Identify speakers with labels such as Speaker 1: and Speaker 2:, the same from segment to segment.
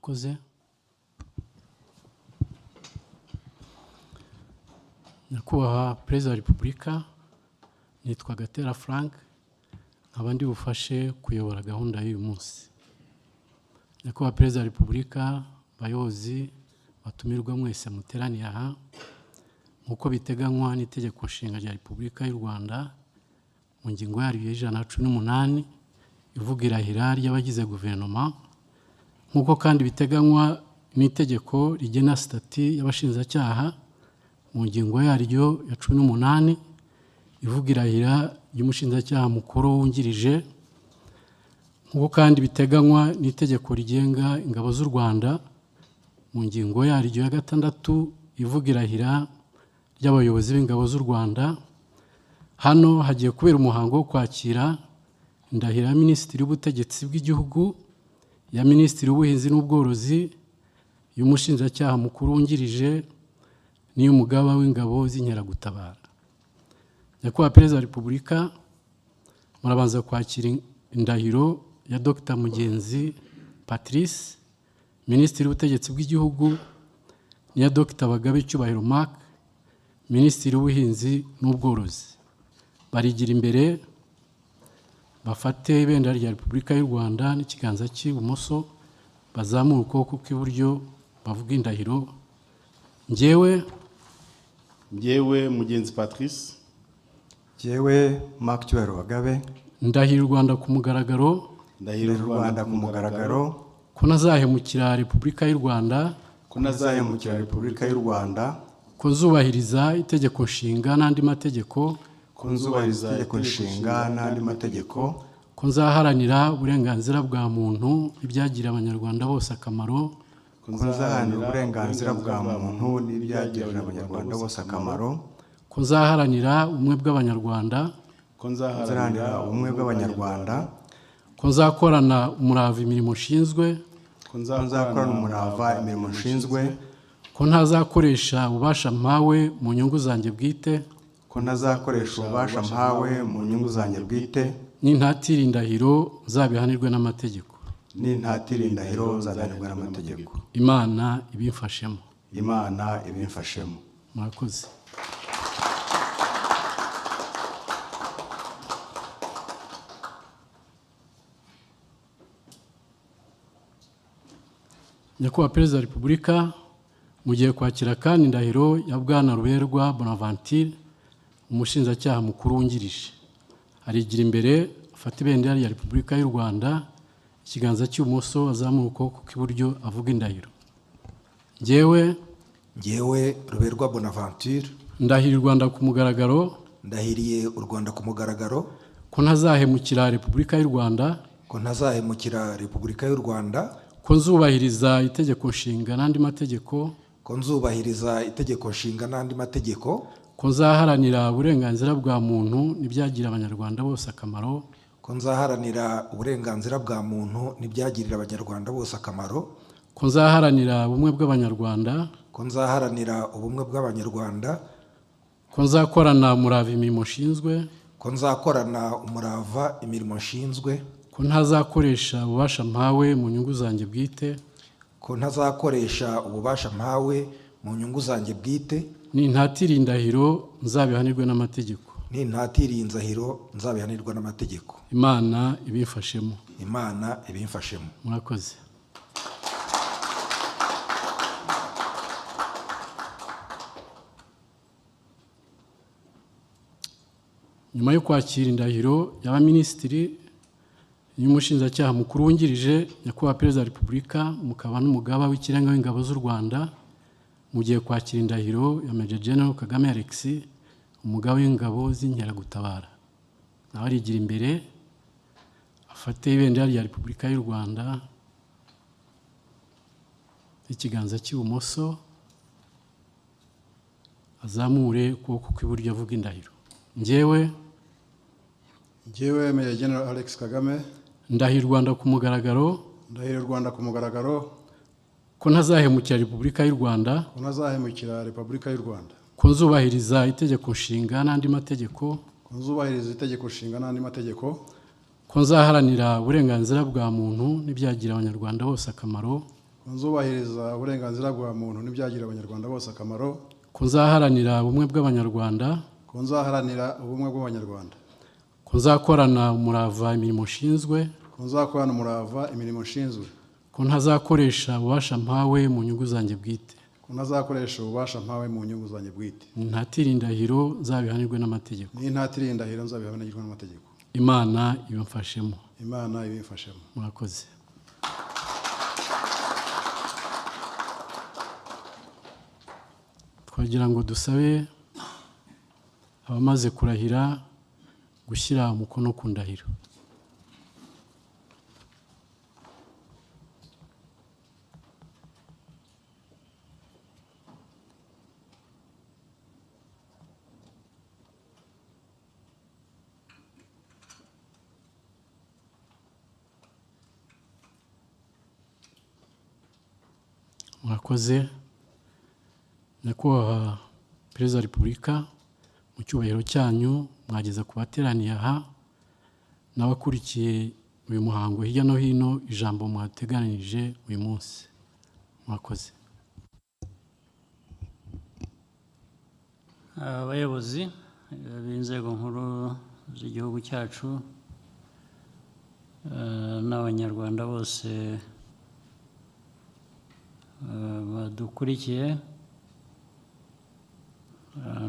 Speaker 1: murakoze. Nyakubahwa Perezida wa Repubulika, nitwa Gatera Frank, abandi bufashe kuyobora gahunda y'uyu munsi. Nyakubahwa Perezida wa Repubulika, bayobozi batumirwa mwese muteraniye aha, nk'uko biteganywa n'itegeko nshinga rya Repubulika y'u Rwanda mu ngingo yaryo y'118 ivuga irahira ry'abagize guverinoma, nk'uko kandi biteganywa n'itegeko rigena stati y'abashinjacyaha mu ngingo yaryo ya 18 ivuga irahira ry'umushinjacyaha mukuru wungirije, nk'uko kandi biteganywa n'itegeko rigenga ingabo z'u Rwanda mu ngingo yaryo ya 6 ivuga irahira ry'abayobozi b'ingabo z'u Rwanda. Hano hagiye kubera umuhango wo kwakira indahiro ya Minisitiri w'Ubutegetsi bw'Igihugu, ya Minisitiri w'Ubuhinzi n'Ubworozi, y'umushinjacyaha mukuru wungirije n'iy'umugaba w'ingabo z'inkeragutabara. Nyakubahwa Perezida wa Repubulika, murabanza kwakira indahiro ya Dr. Mugenzi Patrice, Minisitiri w'Ubutegetsi bw'Igihugu, n'iya Dr. Bagabe Cyubahiro Marc, Minisitiri w'Ubuhinzi n'Ubworozi. Barigira imbere bafate ibendera rya Repubulika y'u Rwanda n'ikiganza cy'ibumoso, bazamura ukuboko kw'iburyo bavuga indahiro. Njyewe
Speaker 2: Mugenzi Patrice,
Speaker 3: Njyewe Marc Cyubahiro Bagabe,
Speaker 1: ndahira u Rwanda ku mugaragaro ko ntazahemukira Repubulika y'u Rwanda, ko nzubahiriza itegeko nshinga n'andi mategeko, ko nzaharanira uburenganzira bwa muntu n'ibyagirira abanyarwanda bose akamaro, ko nzaharanira ubumwe bw'abanyarwanda, ko nzakorana umurava imirimo nshinzwe, ko ntazakoresha ububasha mpawe mu nyungu zanjye bwite, n'intatira indahiro zabihanirwe n'amategeko. Imana ibimfashemo. Murakoze. Nyakubahwa Perezida wa Repubulika, mugiye kwakira kandi indahiro ya Bwana Ruberwa Bonaventure, umushinjacyaha mukuru wungirije. Arigira imbere afata ibendera rya Repubulika y'u Rwanda, ikiganza cy'ibumoso azamura ukuboko kw'iburyo avuga indahiro. Njyewe
Speaker 4: Ruberwa Bonaventure,
Speaker 1: ndahiriye u Rwanda ku mugaragaro, ko ntazahemukira Repubulika y'u Rwanda, ko nzubahiriza itegeko nshinga n'andi mategeko, ko nzaharanira uburenganzira bwa muntu n'ibyagirira abanyarwanda bose akamaro, ko nzaharanira ubumwe bw'abanyarwanda, ko nzakorana umurava imirimo nshinzwe, ko ntazakoresha ububasha mpawe mu nyungu zanjye bwite, n'intatira indahiro nzabihanirwe n'amategeko. Imana ibimfashemo. Murakoze. Nyuma yo kwakira indahiro y'abaminisitiri y'umushinjacyaha mukuru wungirije, Nyakubahwa Perezida wa Repubulika, mukaba n'umugaba w'ikirenga w'ingabo z'u Rwanda, mugiye kwakira indahiro ya Major General Kagame Alex, umugaba w'ingabo z'inkeragutabara. Nawe arigira imbere afate ibendera rya Repubulika y'u Rwanda, ikiganza cy'ibumoso azamure ukuboko kw'iburyo avuga indahiro. Njyewe
Speaker 5: Major General Alex Kagame,
Speaker 1: ndahira u Rwanda ku mugaragaro, ko ntazahemukira Repubulika y'u Rwanda, ko nzubahiriza itegeko nshinga n'andi mategeko, ko nzaharanira uburenganzira bwa muntu n'ibyagirira abanyarwanda bose akamaro,
Speaker 2: ko nzubahiriza uburenganzira bwa muntu n'ibyagirira abanyarwanda bose akamaro,
Speaker 1: ko nzaharanira ubumwe bw'abanyarwanda,
Speaker 2: ko nzaharanira ubumwe bw'abanyarwanda,
Speaker 1: ko nzakorana umurava imirimo nshinzwe,
Speaker 2: ko nzakorana umurava imirimo nshinzwe,
Speaker 1: ko ntazakoresha ububasha mpawe mu nyungu zanjye bwite,
Speaker 2: ko ntazakoresha ububasha mpawe mu nyungu zanjye bwite,
Speaker 1: ntatira indahiro nzabihanirwe n'amategeko,
Speaker 2: n'intatira indahiro nzabihanirwe n'amategeko.
Speaker 1: Imana ibimfashemo.
Speaker 2: Imana ibimfashemo.
Speaker 1: Murakoze. Twagira ngo dusabe abamaze kurahira gushyira umukono ku ndahiro. Murakoze. Nyakubahwa Perezida wa Repubulika, mu cyubahiro cyanyu mwageza ku bateraniye aha n'abakurikiye uyu muhango hirya no hino ijambo mwateganirije uyu munsi. Murakoze.
Speaker 5: Abayobozi b'inzego nkuru z'igihugu cyacu n'abanyarwanda bose badukurikiye,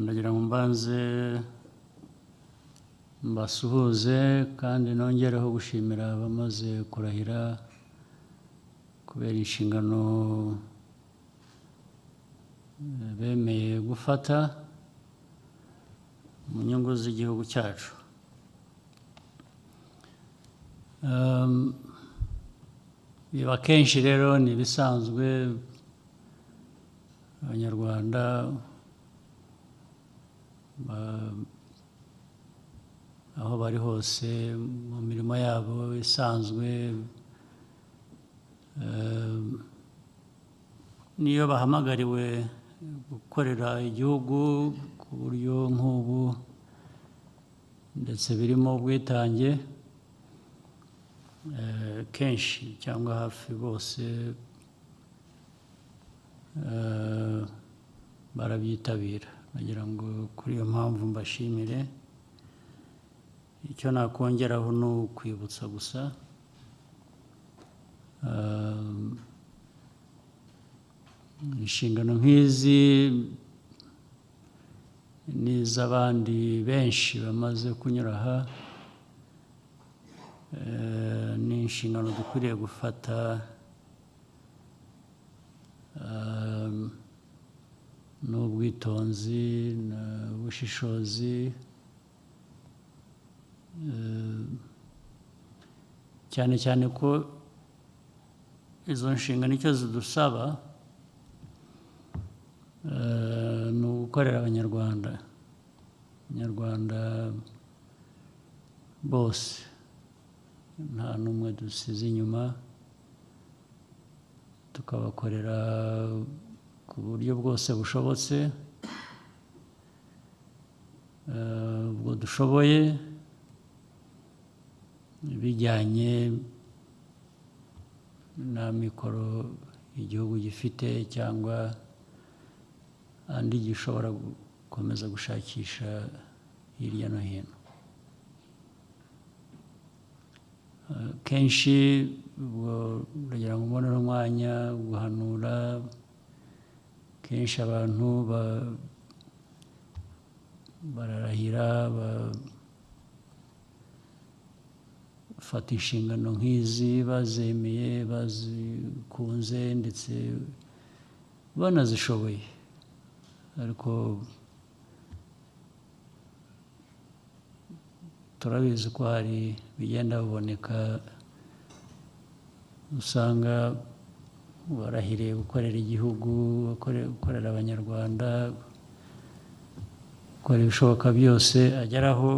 Speaker 5: ndagira ngo mbanze mbasuhuze kandi nongereho gushimira abamaze kurahira kubera inshingano bemeye gufata mu nyungu z'igihugu cyacu. Biba kenshi rero ni ibisanzwe abanyarwanda aho bari hose mu mirimo yabo isanzwe, niyo bahamagariwe gukorera igihugu ku buryo nk'ubu ndetse birimo ubwitange, kenshi cyangwa hafi bose barabyitabira. Nagira ngo kuri iyo mpamvu mbashimire. Icyo nakongeraho ni ukwibutsa gusa inshingano nk'izi n'iz'abandi benshi bamaze kunyura aha, ni inshingano dukwiriye gufata n'ubwitonzi n'ubushishozi, cyane cyane ko izo nshingano icyo zidusaba ni ugukorera abanyarwanda bose, nta n'umwe dusize inyuma, tukabakorera ku buryo bwose bushobotse, ubwo dushoboye, bijyanye n'amikoro igihugu gifite cyangwa andi gishobora gukomeza gushakisha hirya no hino. Kenshi ndagira ngo mbonere umwanya guhanura, kenshi abantu bararahira bafata inshingano nk'izi bazemeye, bazikunze ndetse banazishoboye, ariko turabizi ko hari bigenda biboneka usanga warahiriye gukorera igihugu, gukorera abanyarwanda, gukora ibishoboka byose, ageraho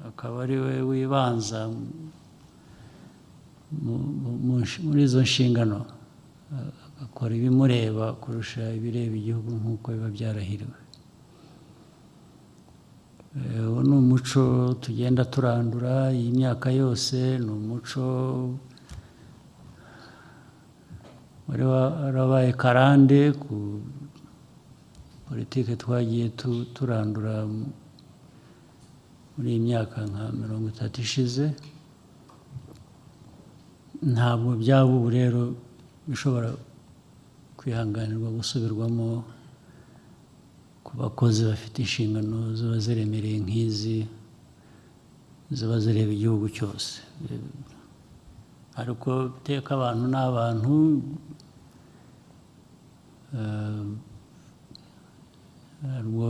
Speaker 5: akaba ari we wibanza muri izo nshingano, agakora ibimureba kurusha ibireba igihugu nk'uko biba byarahiriwe. Uwo ni umuco tugenda turandura iyi myaka yose, ni umuco wari warabaye karande ku politiki twagiye turandura muri iyi myaka nka 30 ishize. Ntabwo byaba ubu rero bishobora kwihanganirwa gusubirwamo ku bakozi bafite inshingano ziba ziremereye nk'izi, ziba zireba igihugu cyose. Ariko iteka abantu n'abantu, harimo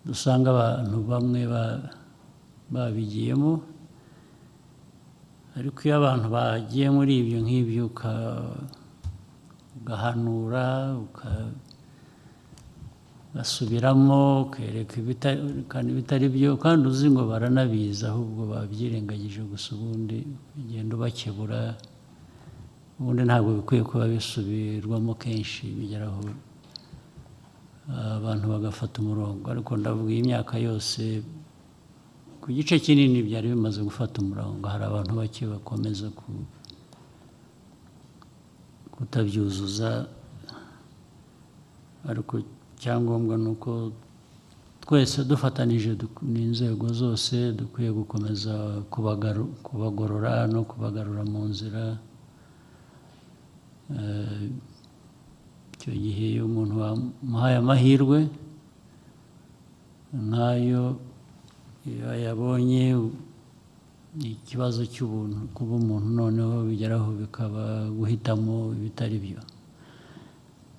Speaker 5: dusanga abantu bamwe babigiyemo, ariko iyo abantu bagiye muri ibyo nk'ibyo ugahanura ugasubiramo ukereka ibitari byo, kandi uzi ngo baranabizi ahubwo babyirengagije gusa, ubundi ugenda ubakebura. Ubundi ntabwo bikwiye kuba bisubirwamo kenshi, bigeraho abantu bagafata umurongo. Ariko ndavuga iyi myaka yose ku gice kinini byari bimaze gufata umurongo. Hari abantu bake bakomeza kutabyuzuza, ariko icyangombwa ni uko twese dufatanije n'inzego zose dukwiye gukomeza kubagorora no kubagarura mu nzira. Icyo gihe iyo umuntu wamuhaye amahirwe nk'ayo, iyo yabonye ikibazo cy'ubuntu, kuba umuntu noneho bigeraho bikaba guhitamo ibitari byo,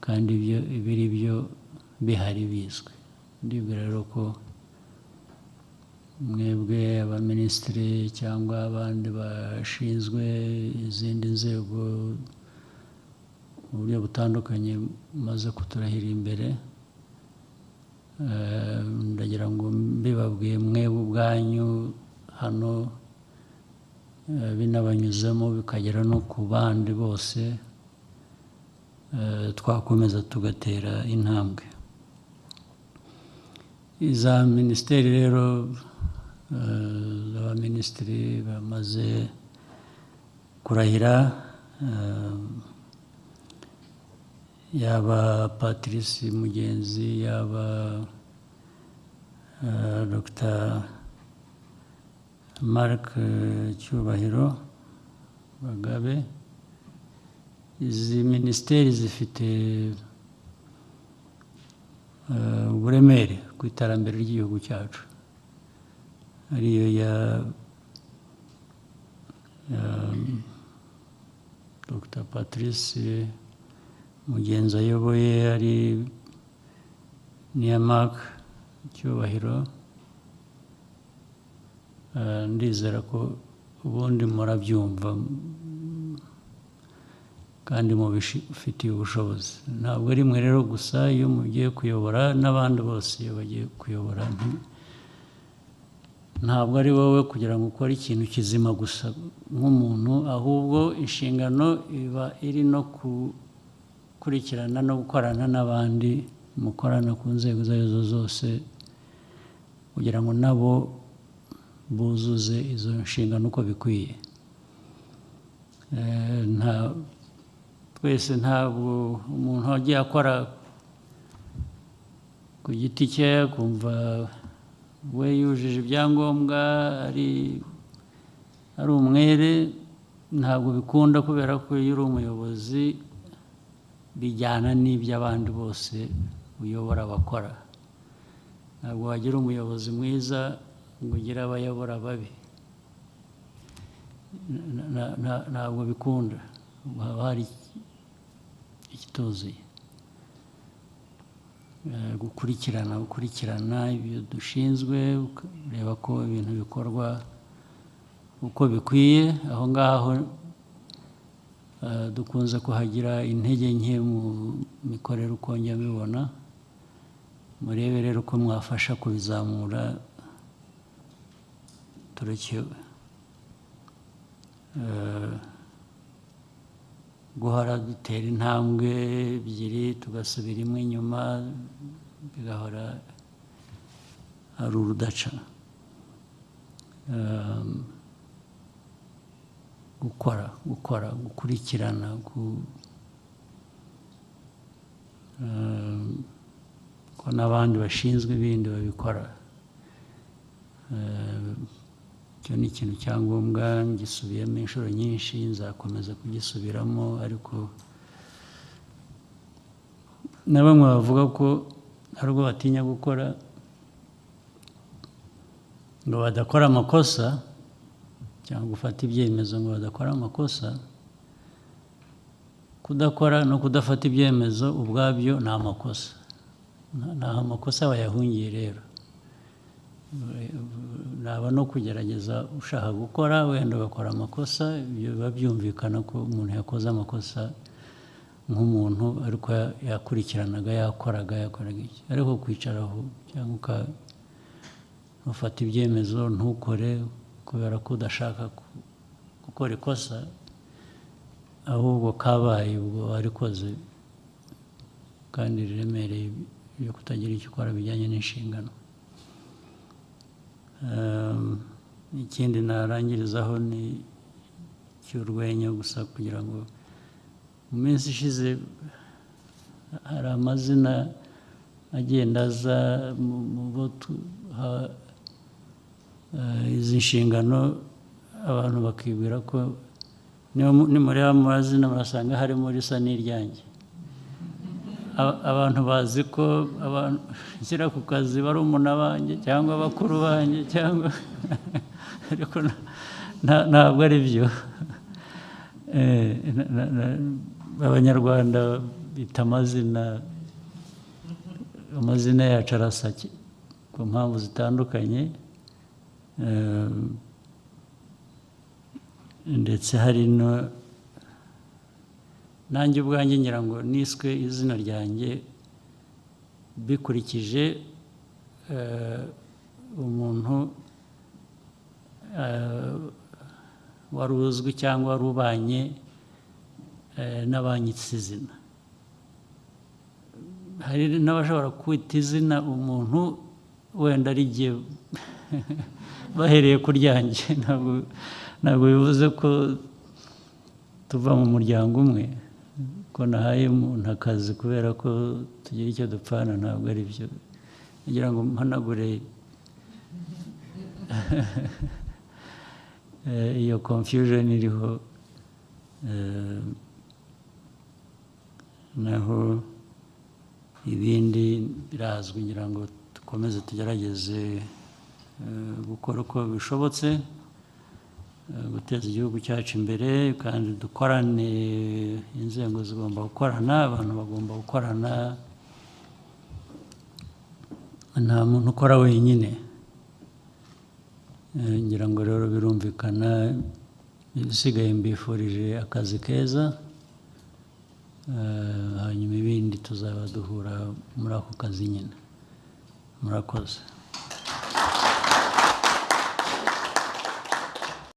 Speaker 5: kandi ibiri byo bihari bizwi. Ndibwira rero ko mwebwe abaminisitiri cyangwa abandi bashinzwe izindi nzego mu buryo butandukanye maze kuturahira imbere, ndagira ngo mbibabwiye mwebwe ubwanyu hano, binabanyuzemo bikagera no ku bandi bose, twakomeza tugatera intambwe. Iza minisiteri rero, abaminisitiri bamaze kurahira, yaba Patrice Mugenzi, yaba Dr. Marc Cyubahiro Bagabe. Izi minisiteri zifite uburemere ku iterambere ry'igihugu cyacu, ariyo ya Dr. Patrice Mugenzi ayoboye, ari n'iya Marc Cyubahiro. Ndizera ko ubundi murabyumva kandi mubifitiye ubushobozi. Ntabwo ari mwe rero gusa, iyo mugiye kuyobora n'abandi bose iyo bagiye kuyobora, ntabwo ari wowe kugira ngo ukore ikintu kizima gusa nk'umuntu, ahubwo inshingano iba iri no gukurikirana no gukorana n'abandi mukorana ku nzego izo ari zo zose, kugira ngo nabo buzuze izo nshingano uko bikwiye. Twese ntabwo umuntu wagiye akora ku giti cye kumva we yujuje ibyangombwa ari umwere, ntabwo bikunda, kubera ko iyo uri umuyobozi bijyana n'iby'abandi bose uyobora bakora. Ntabwo wagira umuyobozi mwiza ngo ugire abayobora babi, ntabwo bikunda. Haba hari ikituzuye. gukurikirana ibyo dushinzwe, kureba ko ibintu bikorwa uko bikwiye. Aho ngaho dukunze kuhagira intege nke mu mikorere uko njya mbibona. Murebe rero ko mwafasha kubizamura, tureke guhora dutera intambwe ebyiri tugasubira imwe inyuma, bigahora ari urudaca. gukurikirana ko n'abandi bashinzwe ibindi babikora. Icyo ni ikintu cyangombwa, ngisubiyemo inshuro nyinshi, nzakomeza kugisubiramo, ariko na bamwe bavuga ko hari ubwo batinya gukora ngo badakora amakosa cyangwa gufata ibyemezo ngo badakora amakosa. Kudakora no kudafata ibyemezo ubwabyo ni amakosa, nta amakosa bayahungiye. Rero naba no kugerageza ushaka gukora wenda ugakora amakosa, ibyo biba byumvikana ko umuntu yakoze amakosa nk'umuntu, ariko yakurikiranaga, yakoraga iki. Ariko kwicaraho cyangwa ufata ibyemezo ntukore kubera ko udashaka gukora ikosa, ahubwo kabaye ubwo warikoze kandi riremereye byo kutagira icyo ukora bijyanye n'inshingano. Ikindi narangirizaho ni cy'urwenya gusa, kugira ngo mu minsi ishize hari amazina agenda aza mu bo izi nshingano, abantu bakibwira ko nimureba mu mazina murasanga harimo risa n'iryanjye. Abantu bazi ko abantu nshyira ku kazi barumuna banjye cyangwa bakuru banjye cyangwa ariko ntabwo ari byo. Abanyarwanda bita amazina yacu arasa ku mpamvu zitandukanye, ndetse hari nanjye ubwanjye ngira ngo niswe izina ryanjye bikurikije umuntu wari uzwi cyangwa wari ubanye n'abanyitse izina. Hari n'abashobora kwita izina umuntu wenda ari igihe bahereye ku ryanjye, ntabwo bivuze ko tuva mu muryango umwe, ko nahaye umuntu akazi kubera ko tugira icyo dupfana, ntabwo ari byo. Ngira ngo mpanagure iyo confusion iriho, naho ibindi birazwi. Ngira ngo dukomeze tugerageze gukora uko bishobotse, guteza igihugu cyacu imbere, kandi dukorane. Inzego zigomba gukorana, abantu bagomba gukorana, nta muntu ukora wenyine. Ngira ngo rero birumvikana. Ibisigaye mbifurije akazi keza, hanyuma ibindi tuzaba duhura muri ako kazi nyine. Murakoze.